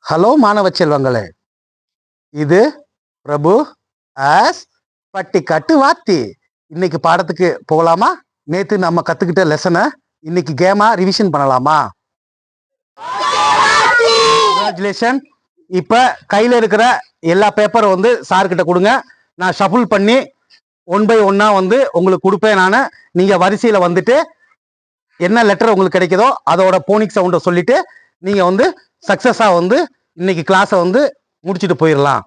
Hello மாணவ செல்வங்களே, இது பிரபு ஆஸ் பட்டிக்காட்டு வாத்தி. இன்னைக்கு பாடத்துக்கு போகலாமா? நேத்து நம்ம கத்துக்கிட்ட லெசனை இன்னைக்கு கேமா ரிவிஷன் பண்ணலாமா? கங்க்ராச்சுலேஷன். இப்ப கையில இருக்கிற எல்லா பேப்பரும் வந்து சார்கிட்ட கொடுங்க. நான் ஷஃபிள் பண்ணி 1 by 1 உங்களுக்கு கொடுப்பேன். நான் நீங்க வரிசையில வந்துட்டு என்ன லெட்டர் உங்களுக்கு கிடைக்குதோ அதோட போனிக் சவுண்டை சொல்லிட்டு நீங்க சக்சஸா இன்னைக்கு கிளாஸை முடிச்சுட்டு போயிடலாம்.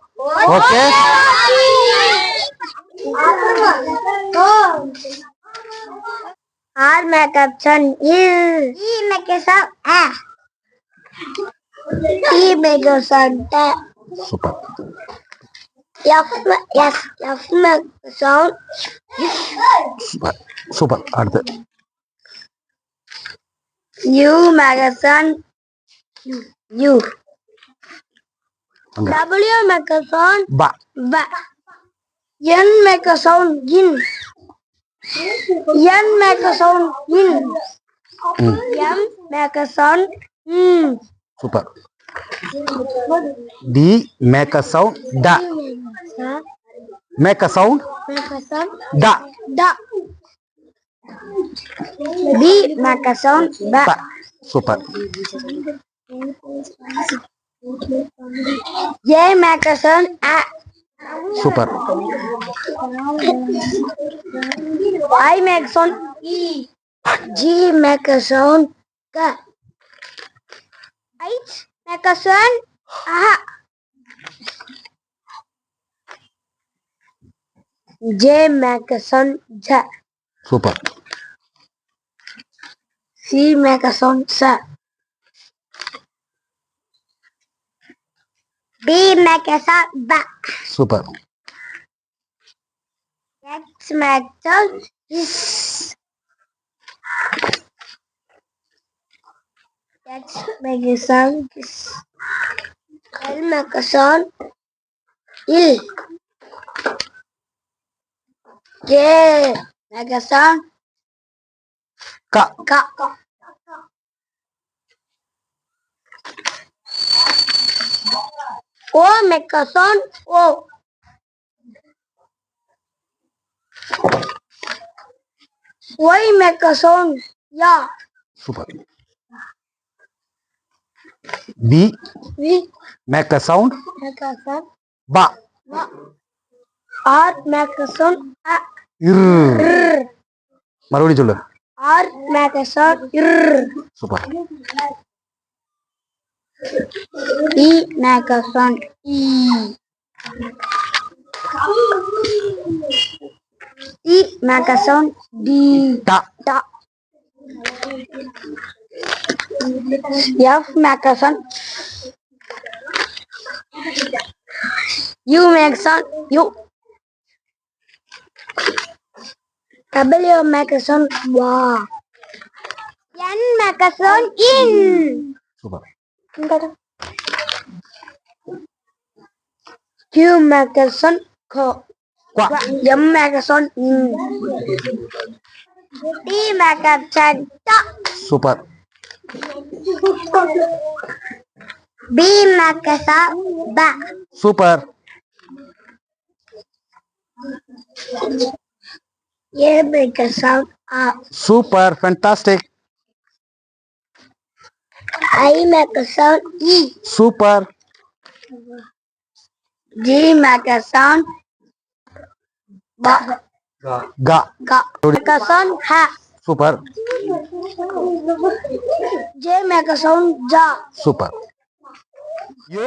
Okay, R makeup son is E makeup son A E makeup son A super. F makeup son super super. அடுத்து U makeup son U W makeup son பா. B N makeup son in N makeup son in M makeup son super. D make a sound ட. Make a sound ட. Da B makeup son B super. A makeup son A super. I makeup son E G makeup son K H makeup son A J makeup son J super. C makeup son S D makeup son B super. X makeup son is X makeup son is L makeup son Il K makeup son க. K O makeup son O Y makeup son Ya super. B V make a sound makeup son பா. Va R makeup son A இர். R மறுபடியும் சொல்லு. R makeup son R super. E makeup son E E makeup son D ட. Da F makeup son U makeup son U W makeup son Wa N makeup son In super. Q makeup son Ko குவா. M makeup son In T makeup son Ta super. B makeup son Ba super. A makeup son A super. Fantastic. I makeup son E super. G makeup son Ba க. Ga makeup son Ha super. J makeup son Ja super. U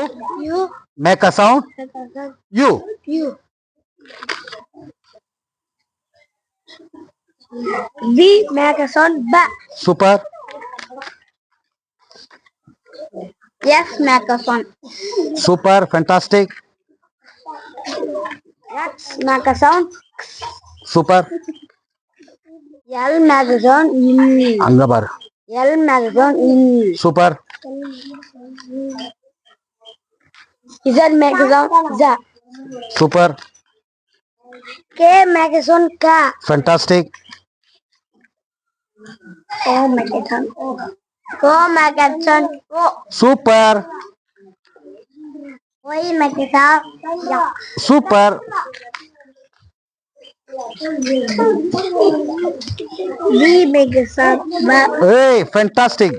U make a sound makeup son U. U V makeup son Ba super. F makeup son super. Fantastic. X makeup son super. L makeup son In அங்க பாரு. L makeup son In super. Z makeup son Z super. K makeup son K fantastic. O makeup son O makeup son O super. Y make a sound. Yeah. Super. B make a sound. B. ஏய் fantastic.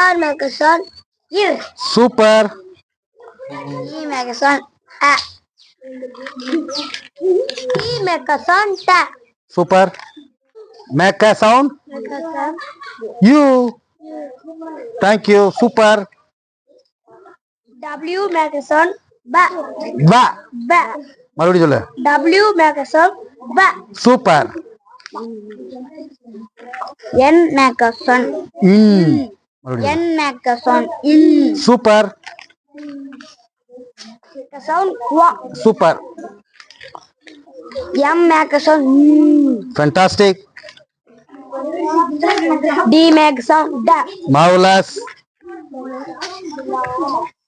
R make a sound. U. Super. E make a sound. A. T make a sound. Ta. Super. Make a sound. Make a sound. U. Thank you. Super. W make a sound. Ba. பா. Ba. மறுபடியும் சொல்லு. W make a sound. Ba. Super. N make a sound. இன். மறுபடியும். N make a sound. In. Super. Make a sound. Wa. Super. M make a sound. Mm. Fantastic. D make a sound. Da. Marvellous.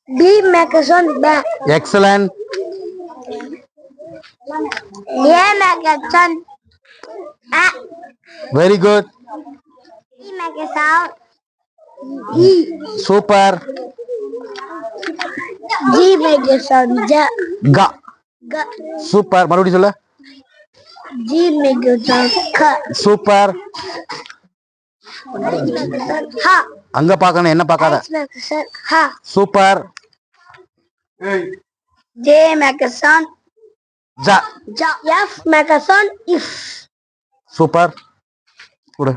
B make a sound. Ba. Excellent. A make a sound. A. Very good. E make a sound. E. Super. G make a sound. Ja. கா. G. Super. மறுபடியும் சொல்லு. G make a sound. K. Super. H make a sound. Ha. அங்க பார்க்கணும், என்ன பார்க்காத. H make a sound. Ha. Super. J make a sound. ஜா. Ja. F make a sound. If. Super. கொடு.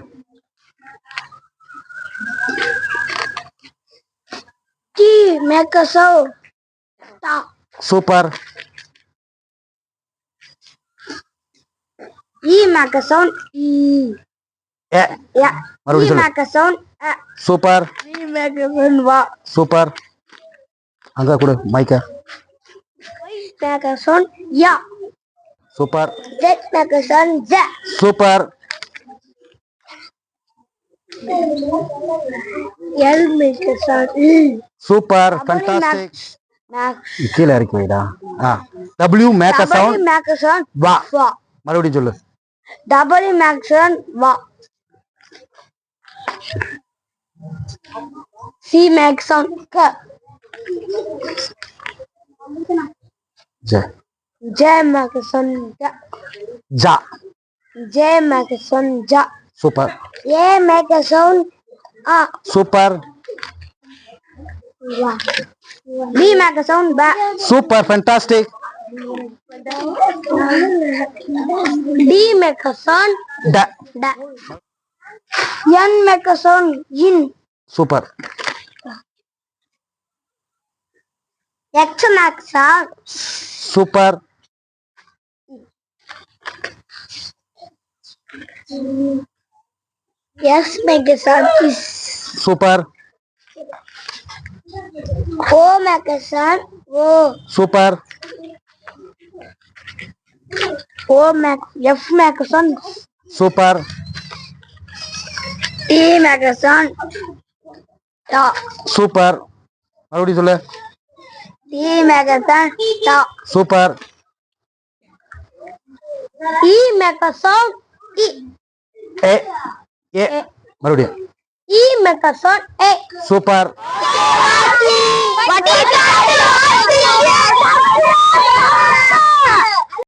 T make a sound. Ta. Super. E make a sound. E. ஏ. Yeah. மறுபடியும் E சொல்லு. make a sound. A. Super. E make a sound. Wa. Super. அங்க கொடு மைக்க. Y make a sound. Ya. Super. Z make a sound. Z. Super. L make a sound. L. Super. Fantastic. Max. கீழே இறக்கி வைடா. W make a W sound. make a sound. வா. Wa. மறுபடியும் சொல்லு. W make a sound. Wa. C make a sound. K. ஜ. J make a sound. Ja. ஜா. J make a sound. Ja. Super. A make a sound. A. Super. Wa. B make a sound. Ba. Super. Fantastic. D make a sound. ட. Da. N make a sound. In. Super. X make a sound. Super. S make a sound. Is. Super. O make a sound. O. Super. O make. F make a sound. Super. T make a sound. Ta. Super. மறுபடியும் சொல்லு. T make a sound. Ta. Super. E make a sound. E. ஏ. ஏ. மறுபடியும். E make a sound. A. Super. What is that?